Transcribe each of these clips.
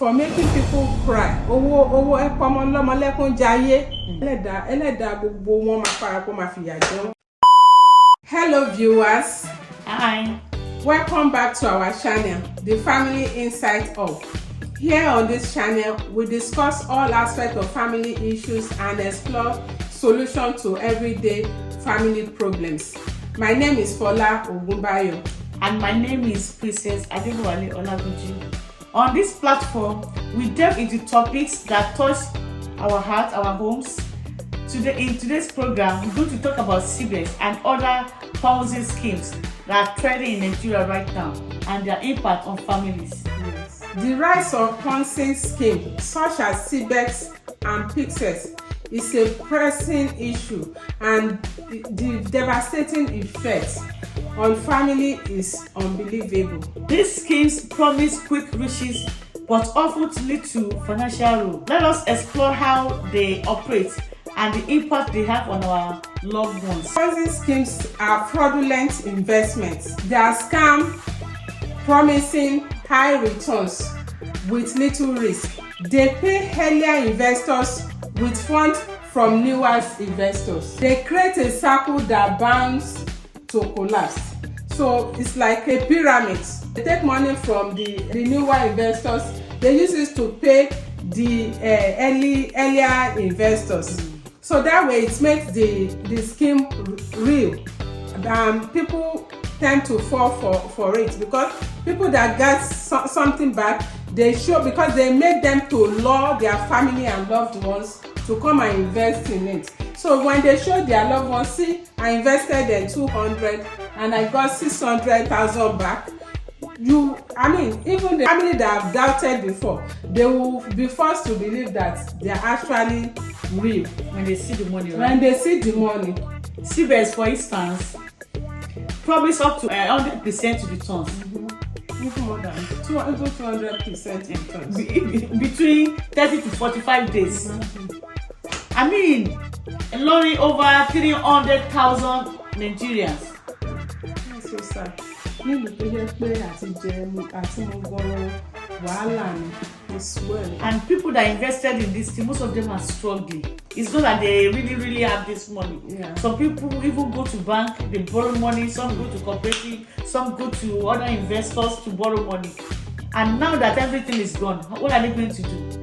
for making people cry. Owó ẹ̀pọ̀ ọmọ lọ́mọ lẹ́kún jayé. Ẹlẹ́dàá gbogbo wọn máa parapọ̀ máa fìyà jẹ wọ́n. Hello viewers. Hi. Welcome back to our channel, The Family Insight Hub. Here on this channel, we discuss all aspects of family issues and explore solutions to everyday family problems. My name is Fola Ogunbayo. And my name is Princess Adewale Olagunju. On this platform, we delve into topics that touch our heart, our homes. In today's program, we're going to talk about CIBEX and other housing schemes that are trending in Nigeria right now and their impact on families. Yes. The rise of housing schemes such as CIBEX and PIXES is a pressing issue, and the devastating effects on family is unbelievable. These schemes promise quick riches but often lead to financial ruin. Let us explore how they operate and the impact they have on our loved ones. Housing schemes are fraudulent investments. They are scams promising high returns with little risk. They pay earlier investors with funds from newer investors. They create a circle that bounds to collapse. So it's like a pyramid. They take money from the newer investors. They use it to pay the earlier investors. So that way it makes the scheme real. People tend to fall for it because people that get something back, they show, because they make them to lure their family and loved ones to come and invest in it. So when they show their loved ones, see, I invested in 200 and I got 600,000 back. Even the family that have doubted before, they will be forced to believe that they are actually real when they see the money. Right? When they see the money. CIBEX, for instance, promise up to 100% returns. Even more than 200% returns. Between 30 to 45 days. Loaning over 300,000 Nigerians. That's so sad. Nílùú tó yẹ pé àti jẹun àti mo gbọ́rọ̀ wàhálà ni well. And people that invested in this thing, most of them are struggling. It's not that they really have this money. Yeah. Some people even go to bank, they borrow money. Some go to cooperative, some go to other investors to borrow money. And now that everything is gone, what are they going to do?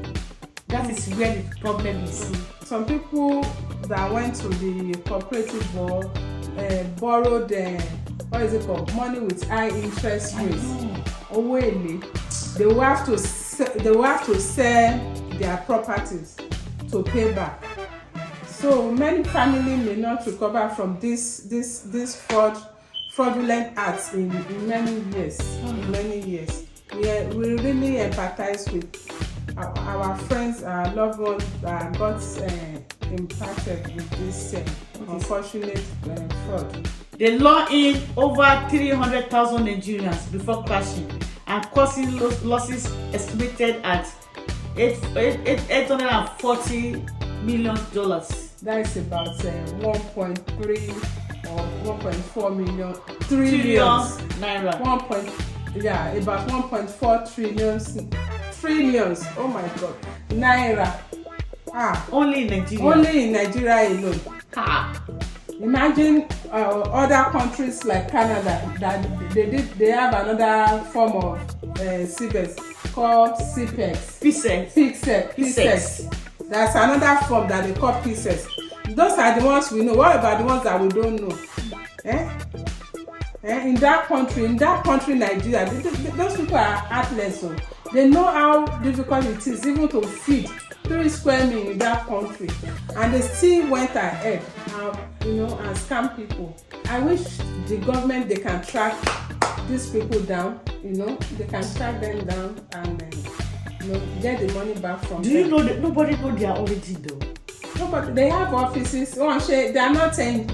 That is where the problem is. Some people that went to the cooperative world borrowed money with high interest rates. Owó èlé. They will have to sell their properties to pay back. So many families may not recover from this fraudulent acts in many years. In many years. We really empathize with our friends, our loved ones that got impacted with this unfortunate fraud. They lure in over 300,000 Nigerians before crashing and causing losses estimated at $840 million. That is about 1.3 or 1.4 million trillions naira. About 1.4 trillions. Oh my God, naira. Only in Nigeria. Only in Nigeria alone. Imagine other countries like Canada that they have another form of CIBEX called CIBEX. PIXES. That's another form that they call PIXES. Those are the ones we know. What about the ones that we don't know? In that country, Nigeria, those people are heartless. So they know how difficult it is even to feed 3 square meals in that country, and they still went ahead and scam people. I wish the government, they can track these people down. They can track them down and get the money back from them. Do you know that nobody knows their origin though? Nobody. They have offices. They are not Anjonu,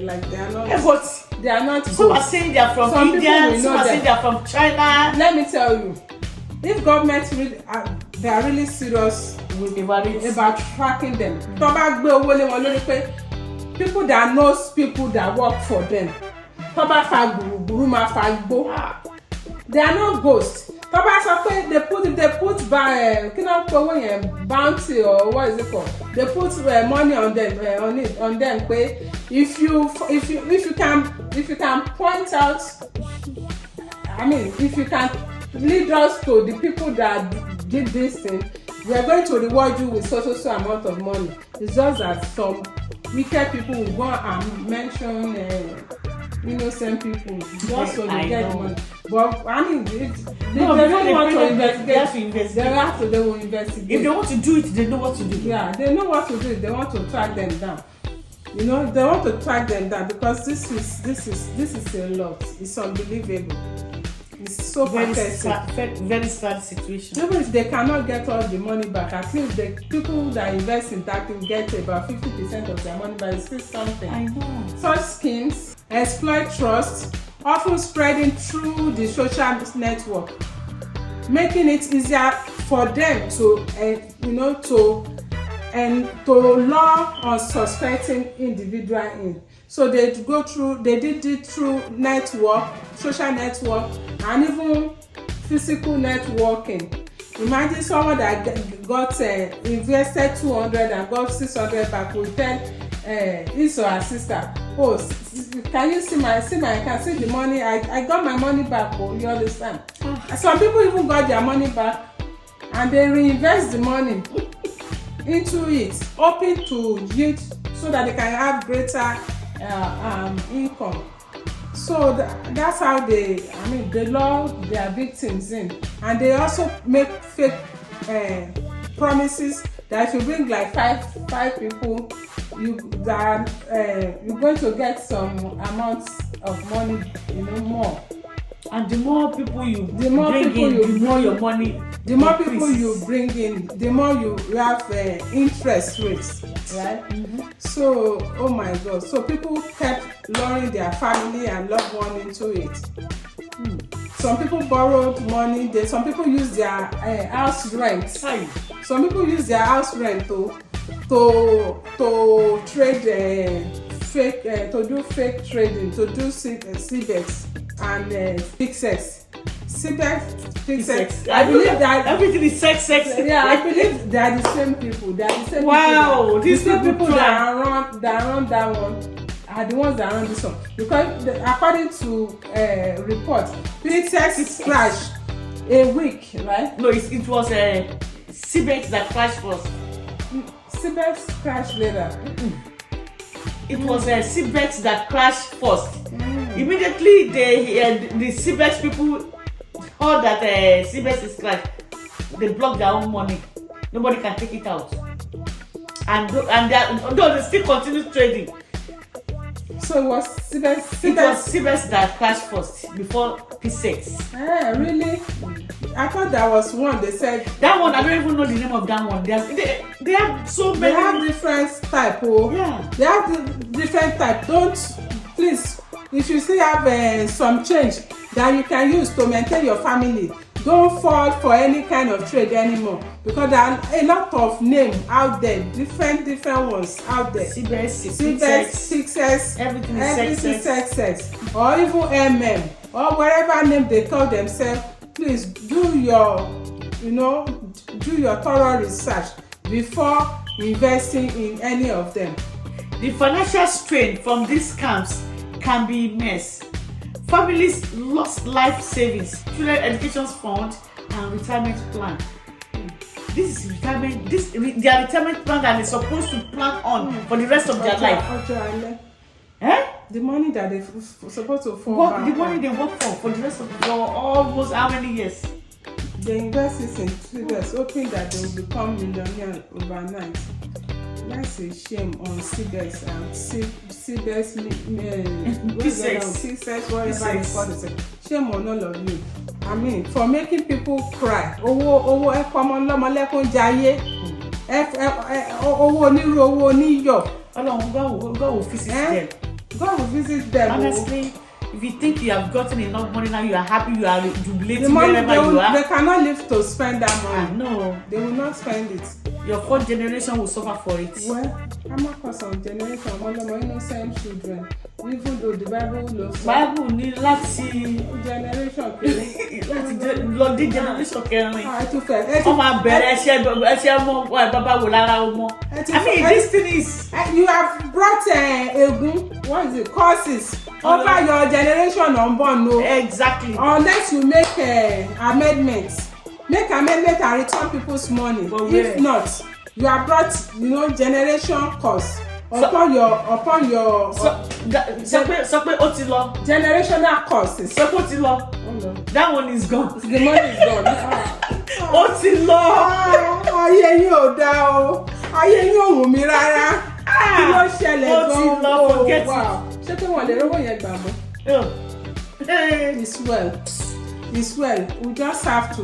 like they are not. Yeah, but they are not. Some are saying they are from India. Some are saying they are from China. Let me tell you, if government they are really serious about tracking them. People that knows people that work for them. They are not ghosts. tó bá sọ pé they put by kí náà pé owó yẹn bounty or what is it called, they put money on them on them pé if you can point out, I mean if you can lead us to the people that did this thing, we are going to reward you with so amount of money. It's just that some wicked people will go and mention innocent people just so they get money. But I mean, if they don't want to investigate, they will investigate. If they want to do it, they know what to do. Yeah, they know what to do. They want to track them down. You know, they want to track them down because this is a lot. It's unbelievable. It's so pathetic. Very sad situation. Even if they cannot get all the money back, at least the people that invest in that can get about 50% of their money back. It's still something. I know. Such schemes exploit trust, often spreading through the social network, making it easier for them to lure unsuspecting individual in. So they did it through network, social network, and even physical networking. Imagine someone that got invested 200 and got 600 back will tell his or her sister, oh, can you see my can see the money, I got my money back, oh, you understand? Some people even got their money back and they reinvest the money into it, hoping to yield so that they can have greater income. So that's how they lure their victims in, and they also make fake promises that if you bring like five people, you're going to get some amount of money, more. And the more people you the more your money. The more people you bring in, the more you have interest rates, right? Mm-hmm. So, oh my God! So people kept luring their family and loved one into it. Some people borrowed money. Some people use their house rent. Some people use their house rent to trade to do fake trading, to do CIBEX and CIBEX. CIBEX. I believe that everything is sex. Yeah, I believe they are the same people. They are the same people. These people that run that one are the ones that run this one. Because according to report, CIBEX crashed a week, right? No, it was CIBEX that crashed first. CIBEX crashed later. It was CIBEX that crashed first. Immediately, the CIBEX people heard that CIBEX is crashed. They block their own money. Nobody can take it out. And they still continue trading. So it was CIBEX? It was CIBEX that crashed first before P6. Really? I thought that was one. They said that one. I don't even know the name of that one. They have so many. They have different type. Oh, yeah. They have different type. Don't, please. If you still have some change that you can use to maintain your family, don't fall for any kind of trade anymore, because there are a lot of names out there, different ones out there. CIBEX, success, everything is success, or even or whatever name they call themselves. Please do your thorough research before investing in any of them. The financial strain from these scams can be immense. Families lost life savings, children education fund, and retirement plan. This is retirement. Their retirement plan that they're supposed to plan on for the rest of their life. The money that they're supposed to fall back. The money they work for the rest of for almost how many years? They invest it in CIBEX, hoping that they will become millionaires overnight. That's a shame on CIBEX and CIBEX, whatever you call it. Shame on all of you. I mean, for making people cry. Owó ẹ̀kọ́mọ lọ́mọlẹ́kùn jayé. Owó onírú, owó oníyọ̀. God will visit them. God will visit them. Honestly, If you think you have gotten enough money now, you are happy, you are jubilating the money wherever you are. they cannot live to spend that money. No, They will not spend it. your fourth generation will suffer for it. Well, I'm not cause of generation ọmọlọmọ innocent children, even though the Bible knows. Bible ní láti Generation kiri. lọ dé generation kẹrin. Too fair. Wọ́n máa bẹ̀rẹ̀ ẹṣẹ́ ọmọ bàbá wò lára ọmọ. I mean, this thing is. You have brought egun, what is it, curses over your generation unborn, no. Exactly. Unless you make amendments. Make amendment and return people's money. If not, you have brought, generation curse upon your sọ pé ó ti lọ. generational curses. Sọ pé ó ti lọ. That one is gone. The money is gone. Ó ti lọ. Ayé yín ò dá o. Ayé yín ò wù mí rárá. Kí ló ṣẹlẹ̀ gan-an? Ó ti lọ, forget it. Ṣé pé wọ́n lè rówó yẹn gbà mọ́? It's well. We just have to,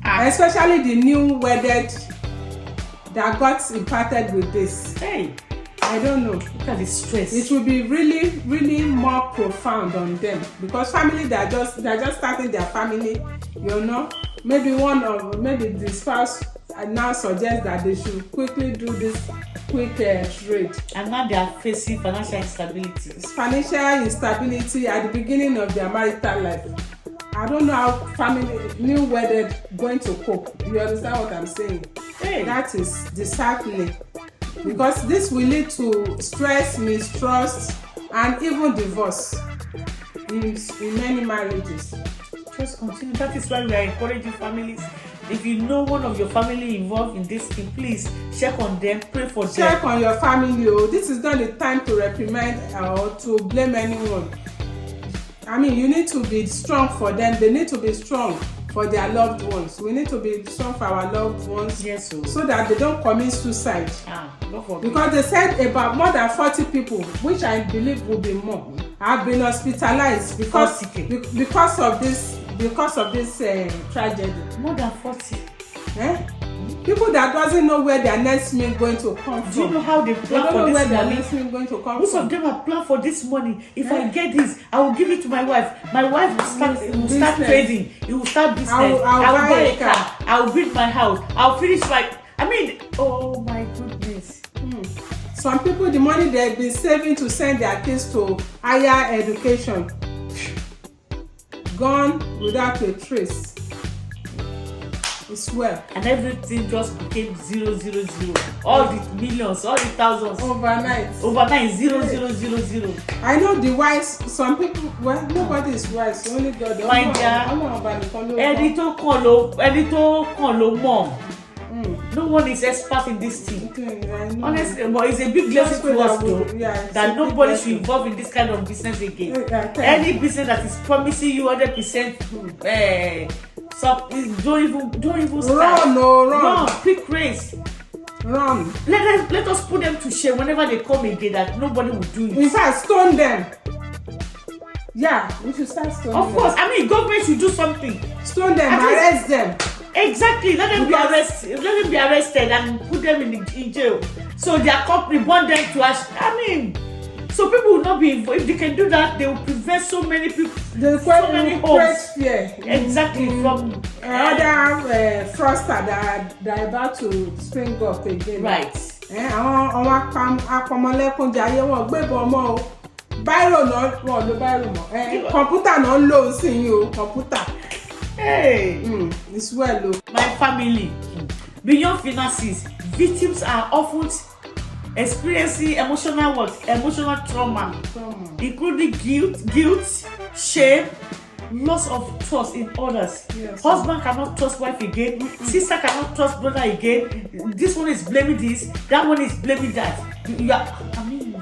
especially the new wedded that got impacted with this. Hey, I don't know. look at the stress. It will be really, really more profound on them because family they're just starting their family. Maybe the spouse now suggests that they should quickly do this quick trade. And now they are facing financial instability. Financial instability at the beginning of their marital life. I don't know how family new wedded going to cope. You understand what I'm saying? Hey. That is disheartening because this will lead to stress, mistrust, and even divorce in many marriages. Just continue. That is why we are encouraging families. If you know one of your family involved in this thing, please check on them, pray for them. Check on your family. This is not the time to reprimand or to blame anyone. I mean, you need to be strong for them. They need to be strong for their loved ones. We need to be strong for our loved ones. Yes, so that they don't commit suicide. Because they said about more than 40 people, which I believe will be more, have been hospitalized because of this tragedy. More than 40. People that doesn't know where their next meal going to come from. Do you know how they plan for this money? They don't know where their next meal going to come Most from. of them have planned for this money. If I get this, I will give it to my wife. My wife will start trading. It will start business. I will buy a car. I will build my house. I will finish oh my goodness. Some people, the money they've been saving to send their kids to higher education, gone without a trace. It's well. And everything just became 000. All the millions, all the thousands. Overnight, 000. I know the wise, some people, well, nobody is wise, only God. My dear, ẹni tó kàn ló mọ̀. No one is expert in this thing. Honestly, but it's a big blessing to us though, that nobody should involve in this kind of business again. Any business that is promising you 100%, so don't even start. Run, quick race. Run. Let us put them to shame whenever they come again, that nobody will do it. In fact, stone them. Yeah, we should start stoning them. Of course, I mean, government should do something. Stone them, arrest them. Exactly, let them be arrested and put them in jail. So their company want them to ask. I mean, so people will not be involved. If they can do that, they will prevent so many people, so many homes. Fear. Exactly, from other fraudsters that are about to spring up again. Right. Àwọn akọmọlẹ́kúnjayé wọn gbébọn mọ́ o. Báírò náà wọn lo báírò mọ́. Kọ̀mpútà náà ń lò ó sí yín o, kọ̀mpútà. Hey, it's well. My family, beyond finances, victims are often experiencing emotional trauma, including guilt, shame, loss of trust in others. Yes. Husband cannot trust wife again. Sister cannot trust brother again. This one is blaming this, that one is blaming that.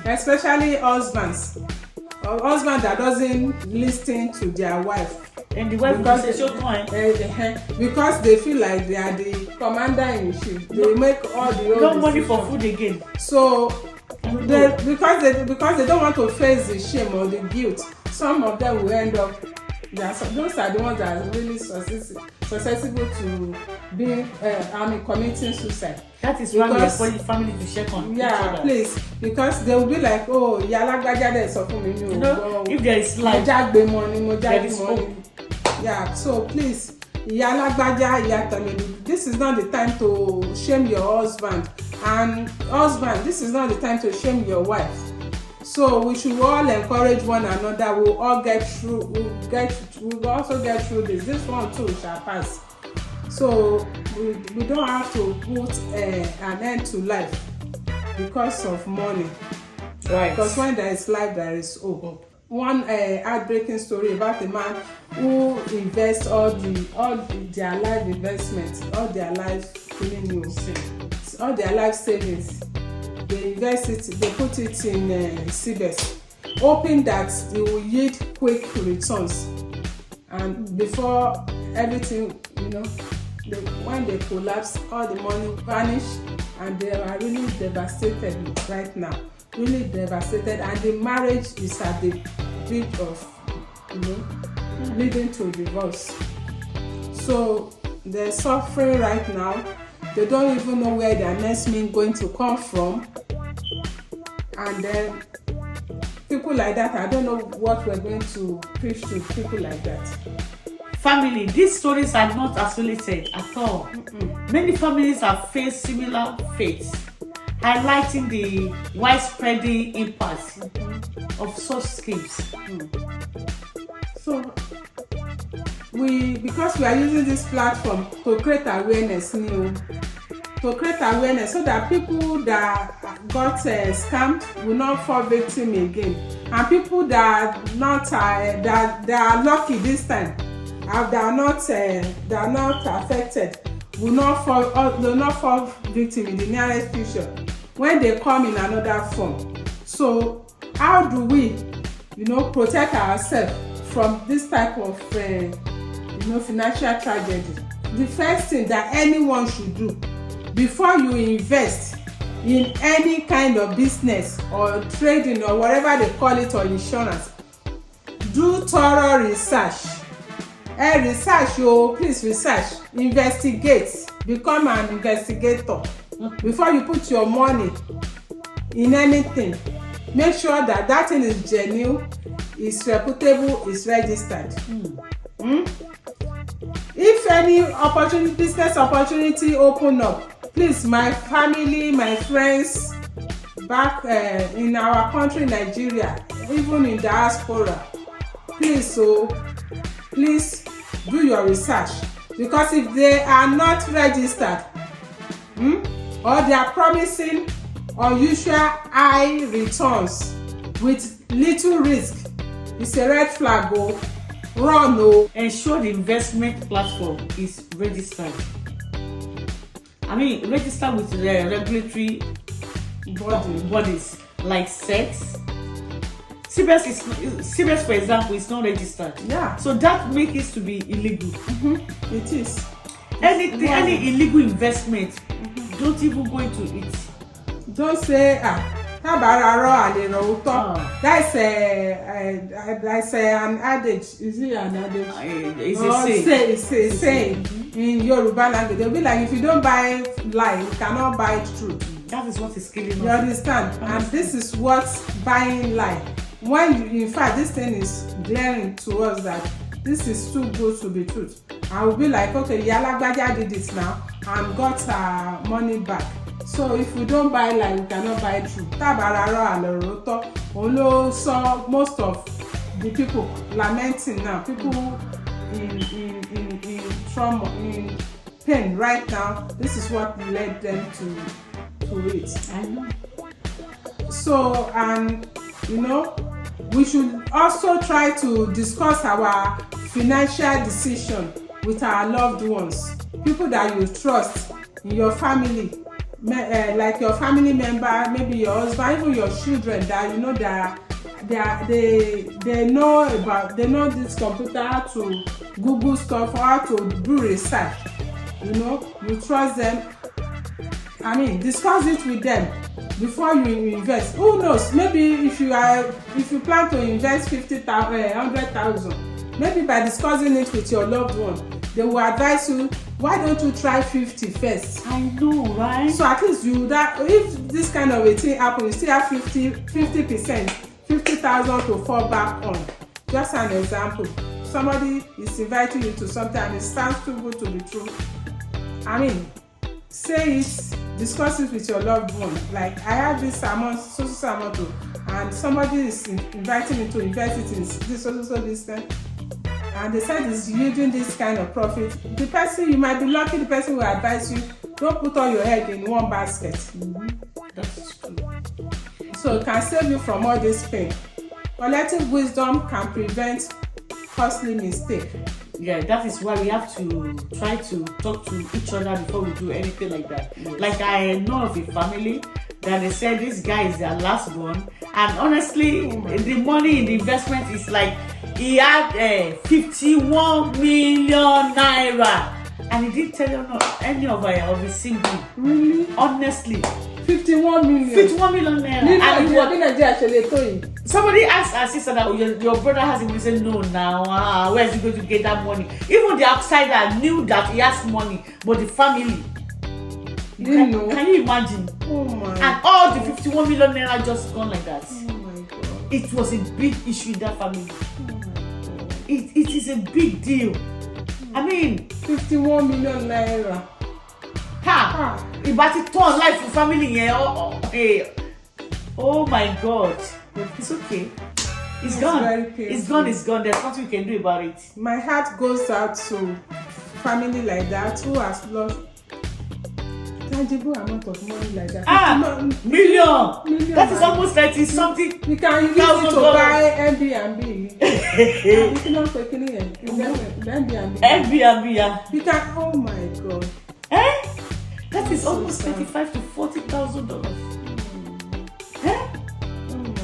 Especially husbands. A husband that doesn't listen to their wife. And the wife because because they feel like they are the commander in chief. They make all the no money for food again. So because they don't want to face the shame or the guilt, some of them will end up those are the ones that are really susceptible to being committing suicide. That is why we are family to check on each other. Please, because they will be like, oh, yalagbaja de sọ fún mi ni o. If there is life, there is hope. Yeah, so please, this is not the time to shame your husband, and husband, this is not the time to shame your wife. So we should all encourage one another. We'll all get through. We'll also get through this. This one too shall pass. So we don't have to put an end to life because of money. Right. Because when there is life, there is hope. One heartbreaking story about a man who invests all their life investments, all their life all their life savings. They invest it, they put it in CIBEX, hoping that they will yield quick returns. And before everything, when they collapse, all the money vanish, and they are really devastated right now. Really devastated, and the marriage is at the brink of, leading to divorce. So they're suffering right now. They don't even know where their next meal going to come from. And then people like that, I don't know what we're going to preach to people like that. Family, these stories are not isolated at all. Many families have faced similar fates, highlighting the widespread impact of such schemes. So because we are using this platform to create awareness, so that people that got scammed will not fall victim again, and people that are lucky this time, that are not affected, will not fall victim in the nearest future when they come in another form. So how do we protect ourselves from this type of financial tragedy? The first thing that anyone should do before you invest in any kind of business or trading or whatever they call it, or insurance, do thorough research. Please research, investigate, become an investigator. Before you put your money in anything, make sure that thing is genuine, is reputable, is registered. If any business opportunity open up, please, my family, my friends back in our country, Nigeria, even in diaspora, please do your research, because if they are not registered, or they are promising unusual high returns with little risk, it's a red flag. Run. Ensure the investment platform is registered. Register with the regulatory bodies like SEC. CIBEX, for example, is not registered. Yeah. So that makes it to be illegal. It is. Any illegal investment, don't even go into it. Don't say that's an adage. Is it an adage? It's a saying in Yoruba language. They'll be like, if you don't buy lie, you cannot buy truth. That is what is killing us. You understand? And this is what's buying lie. In fact, this thing is glaring to us that this is too good to be truth. I will be like, okay, Yalagbaja did it now and got her money back. So if we don't buy lie, we cannot buy truth. So most of the people lamenting now, people in trauma, in pain right now, this is what led them to it. I know. So, and we should also try to discuss our financial decision with our loved ones, people that you trust in your family, like your family member, maybe your husband, even your children, that they know this computer, how to Google stuff, how to do research. You trust them. Discuss it with them before you invest. Who knows? Maybe if you plan to invest 50,000, 100,000, maybe by discussing it with your loved one, they will advise you, why don't you try 50 first? I know, right? So at least you that if this kind of a thing happen, you still have 50%, 50,000 to fall back on. Just an example. Somebody is inviting you to something and it sounds too good to be true. I mean, say it, discuss it with your loved one. Like, I have this amount, so amount to, and somebody is inviting me to invest it in this, this thing. And they said it's yielding this kind of profit. The person, you might be lucky, the person will advise you, don't put all your egg in one basket. That's true. So it can save you from all this pain. Collective wisdom can prevent costly mistake. Yeah, that is why we have to try to talk to each other before we do anything like that. Yes. Like, I know of a family that they said this guy is their last born, and honestly, the money in the investment is like, he had 51 million naira, and he didn't tell any of his siblings. Really? Honestly. 51 million. 51 million naira. Somebody asked our sister that your brother has him. He said, no, now, where is he going to get that money? Even the outsider knew that he has money, but the family didn't know. Can you imagine? Oh my. And all the 51 million naira just gone like that. Oh my God. It was a big issue in that family. Oh my God. It is a big deal. I mean, 51 million naira. But it turned life for family here. Oh my God. But it's okay. It's gone. It's gone. It's gone. There's nothing we can do about it. My heart goes out to family like that who has lost tangible amount of money like that. Million. That is almost 30 something. You can use it to buy Airbnb. Airbnb, yeah. You can. Oh my God. That is almost $35,000 to $40,000.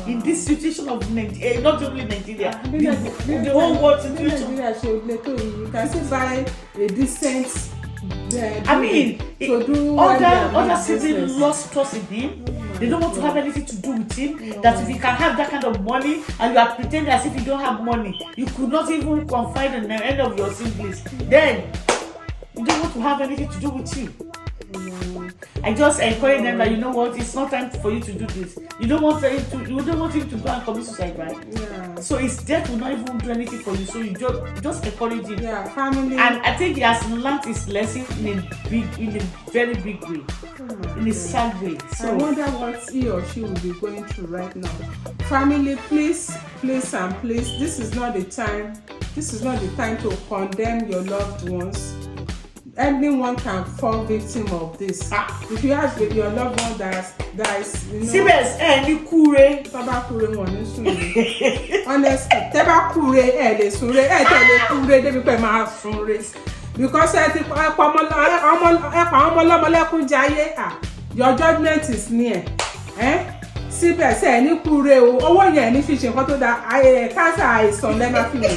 In this situation of Nigeria, not only Nigeria, the whole world situation. You can still buy a decent. I mean, other siblings lost trust in him. They don't want to have anything to do with him. That if you can have that kind of money and you are pretending as if you don't have money, you could not even confide in any of your siblings. Then you don't want to have anything to do with you. I just encourage them that, you know what, it's not time for you to do this. You don't want him to go and commit suicide, right? Yeah. So his death will not even do anything for you. So you just encourage him. Yeah, family. And I think he has learned his lesson in a very big way, in a sad way. So I wonder what he or she will be going through right now. Family, please, please, and please. This is not the time. This is not the time to condemn your loved ones. Anyone can fall victim of this. If you have your loved one that is, you know. CIBEX, ni kure. Taba kure won ni sunre. Honestly, taba kure le sunre, tele kure debi pe ma sunre. Because your judgment is near. CIBEX ni kure o. Owo yen ni fi se nkan to da cancer àìsàn le ma fi le.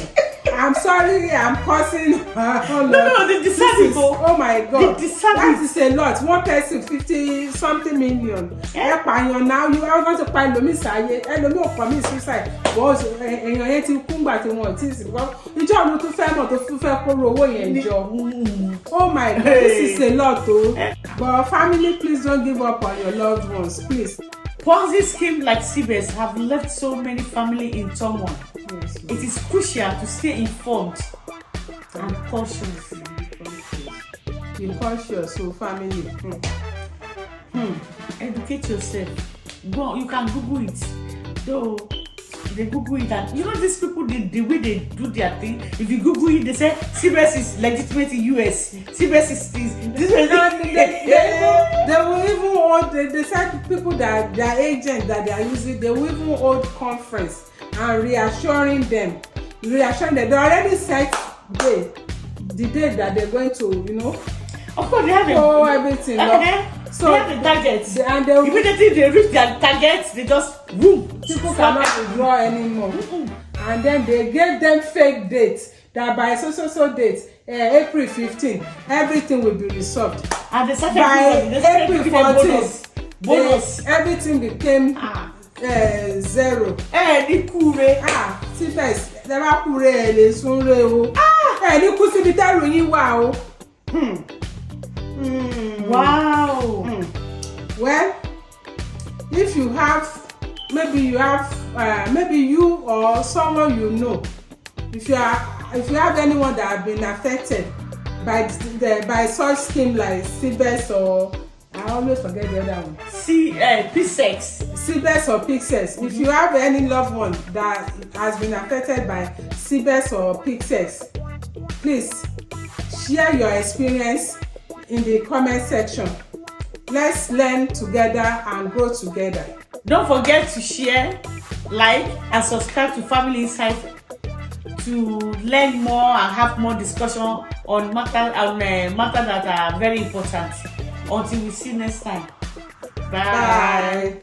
I'm sorry, I'm cursing. No, they deserve it. Oh my God. They deserve that it. Is a lot. One person, 50 something million. Now you are going to buy Lomi Saye. Lomi will commit suicide. But you ti kumba ti won ti si because ijo lu tún fẹ́ mọ̀ tó tún fẹ́ kó owó yẹn jọ. Oh my God, this is a lot though. But family, please don't give up on your loved ones, please. Ponzi schemes like CIBEX have left so many families in turmoil. Yes, it is crucial to stay informed and cautious. Be cautious, so family. Educate yourself. Go, you can Google it. Though they Google it, and you know these people, the way they do their thing. If you Google it, they say CIBEX is legitimate in US. CIBEX is this. They will even hold. They said people that their agents that they are using, they will even hold conference and reassuring them. They already set the date that they're going to, you know. Of course, they have everything. So they have the targets. And immediately they reach their targets, they just boom. People cannot withdraw anymore. And then they gave them fake dates that by so date, April 15, everything will be resolved. And they started by April 14, bonus. Everything became zero. CIBEX. tẹ́ bá kúre ẹ̀ lè súnre o ẹ̀ ní kú síbi tẹ́rù yín wà o. Wow. Well, if you have maybe you or someone you know, if you have anyone that have been affected by such scheme like CIBEX or I always forget the other one. CIBEX. CIBEX or PIXEX. If you have any loved one that has been affected by CIBEX or PIXEX, please share your experience in the comment section. Let's learn together and grow together. Don't forget to share, like, and subscribe to Family Insight to learn more and have more discussion on matters that are very important. Until we see next time. Bye. Bye.